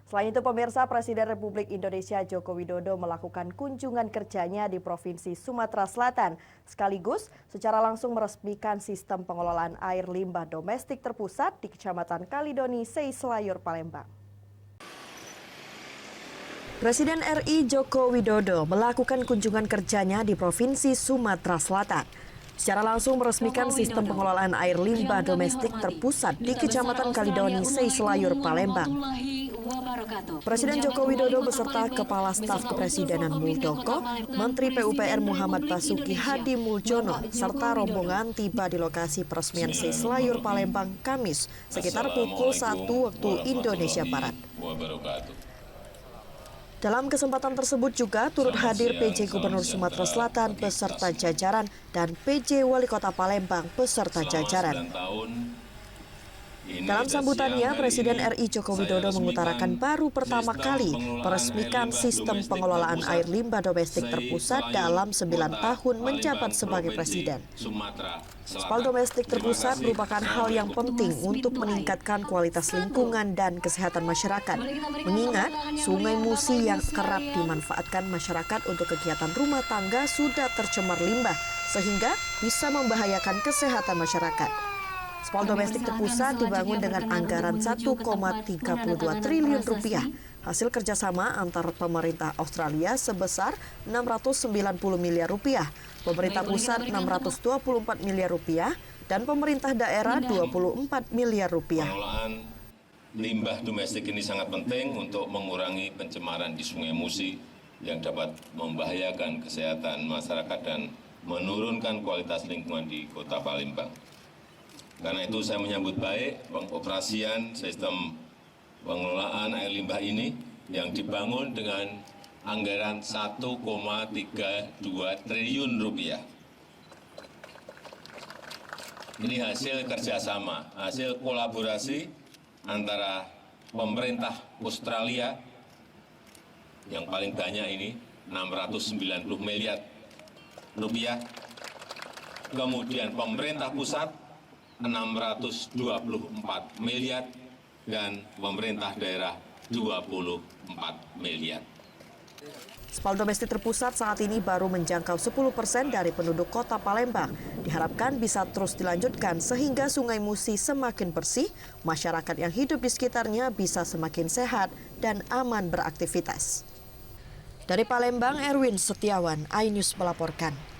Selain itu, pemirsa, Presiden Republik Indonesia Joko Widodo melakukan kunjungan kerjanya di Provinsi Sumatera Selatan, sekaligus secara langsung meresmikan sistem pengelolaan air limbah domestik terpusat di Kecamatan Kalidoni, Seislayur, Palembang. Presiden RI Joko Widodo melakukan kunjungan kerjanya di Provinsi Sumatera Selatan. Secara langsung meresmikan sistem pengelolaan air limbah domestik terpusat di Kecamatan Kalidoni, Seislayur, Palembang. Presiden Joko Widodo beserta Kepala Staf Kepresidenan Muldoko, Menteri PUPR Muhammad Basuki Hadi Muljono, serta rombongan tiba di lokasi peresmian Seislayur, Palembang, Kamis, sekitar pukul 1 waktu Indonesia Barat. Dalam kesempatan tersebut juga turut hadir PJ Gubernur Sumatera Selatan beserta jajaran dan PJ Wali Kota Palembang beserta jajaran. Dalam sambutannya, Presiden RI Joko Widodo mengutarakan baru pertama kali meresmikan sistem pengelolaan air limbah domestik terpusat dalam 9 tahun menjabat sebagai Presiden. Spal domestik terpusat merupakan hal yang penting untuk meningkatkan kualitas lingkungan dan kesehatan masyarakat, mengingat Sungai Musi yang kerap dimanfaatkan masyarakat untuk kegiatan rumah tangga sudah tercemar limbah, sehingga bisa membahayakan kesehatan masyarakat. Spal domestik terpusat dibangun dengan anggaran 1,32 triliun rupiah, hasil kerjasama antar pemerintah Australia sebesar 690 miliar rupiah, pemerintah pusat 624 miliar rupiah, dan pemerintah daerah 24 miliar rupiah. Pengelolaan limbah domestik ini sangat penting untuk mengurangi pencemaran di Sungai Musi yang dapat membahayakan kesehatan masyarakat dan menurunkan kualitas lingkungan di Kota Palembang. Karena itu saya menyambut baik pengoperasian sistem pengelolaan air limbah ini yang dibangun dengan anggaran 1,32 triliun rupiah. Ini hasil kerjasama, hasil kolaborasi antara pemerintah Australia yang paling banyak ini 690 miliar rupiah, kemudian pemerintah pusat 624 miliar, dan pemerintah daerah 24 miliar. Spal domestik terpusat saat ini baru menjangkau 10% dari penduduk Kota Palembang. Diharapkan bisa terus dilanjutkan sehingga Sungai Musi semakin bersih, masyarakat yang hidup di sekitarnya bisa semakin sehat dan aman beraktivitas. Dari Palembang, Erwin Setiawan, iNews melaporkan.